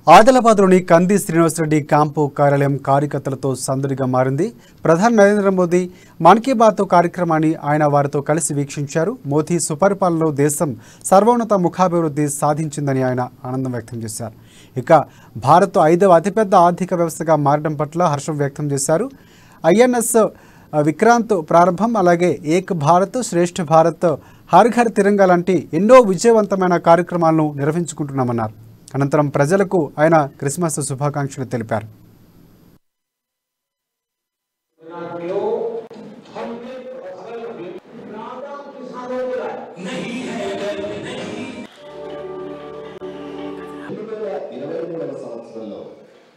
ఆదిలాబాద్లోని కంది శ్రీనివాసరెడ్డి క్యాంపు కార్యాలయం కార్యకర్తలతో సందడిగా మారింది. ప్రధాని నరేంద్ర మోదీ మన్ కీ బాత్ కార్యక్రమాన్ని ఆయన వారితో కలిసి వీక్షించారు. మోదీ సుపరిపాలనలో దేశం సర్వోన్నత ముఖాభివృద్ధి సాధించిందని ఆయన ఆనందం వ్యక్తం చేశారు. ఇక భారత్ 5వ అతిపెద్ద ఆర్థిక వ్యవస్థగా మారడం పట్ల హర్షం వ్యక్తం చేశారు. ఐఎన్ఎస్ విక్రాంత్ ప్రారంభం, అలాగే ఏక్ భారత్ శ్రేష్ఠ భారత్, హర్ ఘర్ తిరంగా లాంటి ఎన్నో విజయవంతమైన కార్యక్రమాలను నిర్వహించుకుంటున్నామన్నారు. అనంతరం ప్రజలకు ఆయన క్రిస్మస్ శుభాకాంక్షలు తెలిపారు.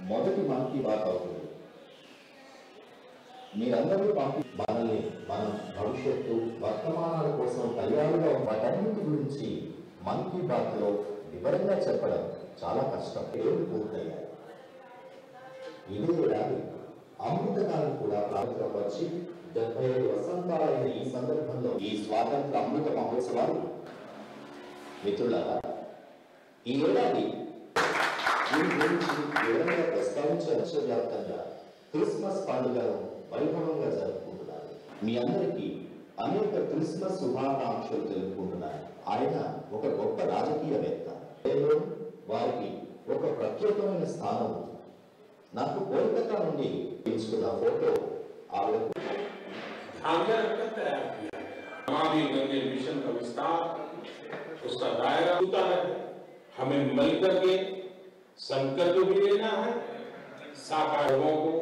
మొదటి మన్ కీ బాత్ అవుతుంది. మీరందరూ మనల్ని మన భవిష్యత్తు వర్తమానాల కోసం తయారుగా వాటన్నిటి గురించి మన్ కీ బాత్ లో వివరంగా చెప్పడం చాలా కష్టం. ఏళ్ళు పూర్తయ్యాయి. ఇదే ఏడాది అమృతకాలం కూడా ప్రారంభం వచ్చి 75 వసంతాలైన ఈ సందర్భంలో ఈ స్వాతంత్ర అమృత మహోత్సవాలు మిత్రులారా, ఈ ఏడాది దీని గురించి వివరంగా ప్రస్తావించే అంశవ్యాప్తంగా క్రిస్మస్ పండుగను వైభవంగా జరుపుకుంటున్నారు. మీ అందరికీ అనేక క్రిస్మస్ శుభాకాంక్షలు తెలుపుకుంటున్నారు. ఆయన ఒక గొప్ప రాజకీయవేత్త. వారికి ఒక ప్రత్యేకమైన స్థానం. నాకు కోల్కతా నుండి తీసుకున్న ఫోటో ఆవిడకు मिशन का विस्तार, उसका दायरा होता है. हमें मिलकर के संकल्प भी लेना है. साकार लोगों को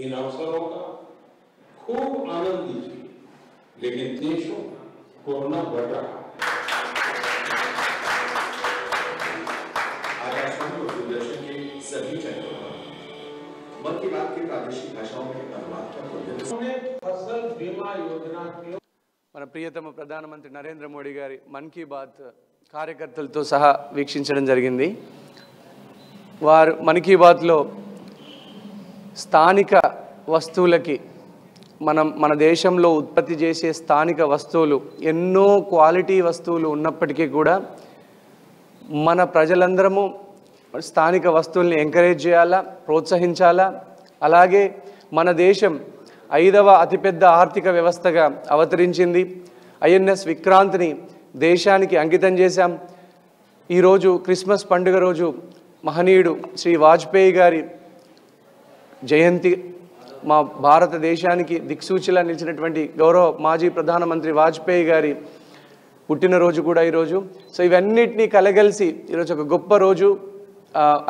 इन अवसरों का खूब आनंद दीजिए. लेकिन देशों कोरोना बढ़ रहा है. दूरदर्शन के सभी चैनलों मन की बात की प्रादेशिक भाषाओं में अनुवाद फसल बीमा योजना की మన ప్రియతమ ప్రధానమంత్రి నరేంద్ర మోడీ గారి మన్ కీ బాత్ కార్యకర్తలతో సహా వీక్షించడం జరిగింది. వారు మన్ కీ బాత్లో స్థానిక వస్తువులకి మన దేశంలో ఉత్పత్తి చేసే స్థానిక వస్తువులు ఎన్నో క్వాలిటీ వస్తువులు ఉన్నప్పటికీ కూడా మన ప్రజలందరము స్థానిక వస్తువుల్ని ఎంకరేజ్ చేయాలా, ప్రోత్సహించాలా. అలాగే మన దేశం 5వ అతిపెద్ద ఆర్థిక వ్యవస్థగా అవతరించింది. ఐఎన్ఎస్ విక్రాంత్ని దేశానికి అంకితం చేశాం. ఈరోజు క్రిస్మస్ పండుగ రోజు మహనీయుడు శ్రీ వాజ్పేయి గారి జయంతి. మా భారతదేశానికి దిక్సూచిలా నిలిచినటువంటి గౌరవ మాజీ ప్రధానమంత్రి వాజ్పేయి గారి పుట్టినరోజు కూడా ఈరోజు. సో ఇవన్నిటినీ కలగలిసి ఈరోజు ఒక గొప్ప రోజు.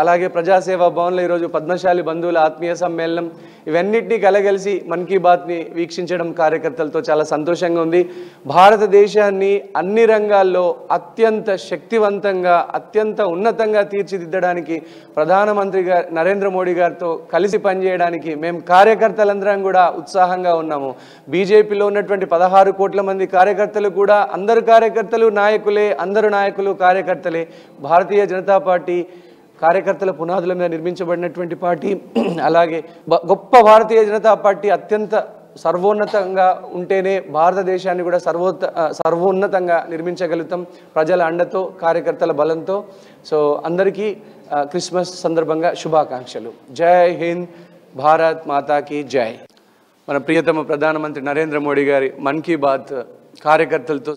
అలాగే ప్రజాసేవా భవన్లో ఈరోజు పద్మశాలి బంధువుల ఆత్మీయ సమ్మేళనం, ఇవన్నిటినీ కలగలిసి మన్ కీ బాత్ని వీక్షించడం కార్యకర్తలతో చాలా సంతోషంగా ఉంది. భారతదేశాన్ని అన్ని రంగాల్లో అత్యంత శక్తివంతంగా, అత్యంత ఉన్నతంగా తీర్చిదిద్దడానికి ప్రధానమంత్రి నరేంద్ర మోడీ గారితో కలిసి పనిచేయడానికి మేము కార్యకర్తలందరం కూడా ఉత్సాహంగా ఉన్నాము. బీజేపీలో ఉన్నటువంటి 16 కోట్ల మంది కార్యకర్తలు కూడా అందరు కార్యకర్తలు నాయకులే, అందరు నాయకులు కార్యకర్తలే. భారతీయ జనతా పార్టీ కార్యకర్తల పునాదుల మీద నిర్మించబడినటువంటి పార్టీ. అలాగే గొప్ప భారతీయ జనతా పార్టీ అత్యంత సర్వోన్నతంగా ఉంటేనే భారతదేశాన్ని కూడా సర్వోన్నతంగా నిర్మించగలుగుతాం, ప్రజల అండతో, కార్యకర్తల బలంతో. సో అందరికీ క్రిస్మస్ సందర్భంగా శుభాకాంక్షలు. జై హింద్, భారత్ మాతాకి జై. మన ప్రియతమ ప్రధానమంత్రి నరేంద్ర మోడీ గారి మన్ కీ బాత్ కార్యకర్తలతో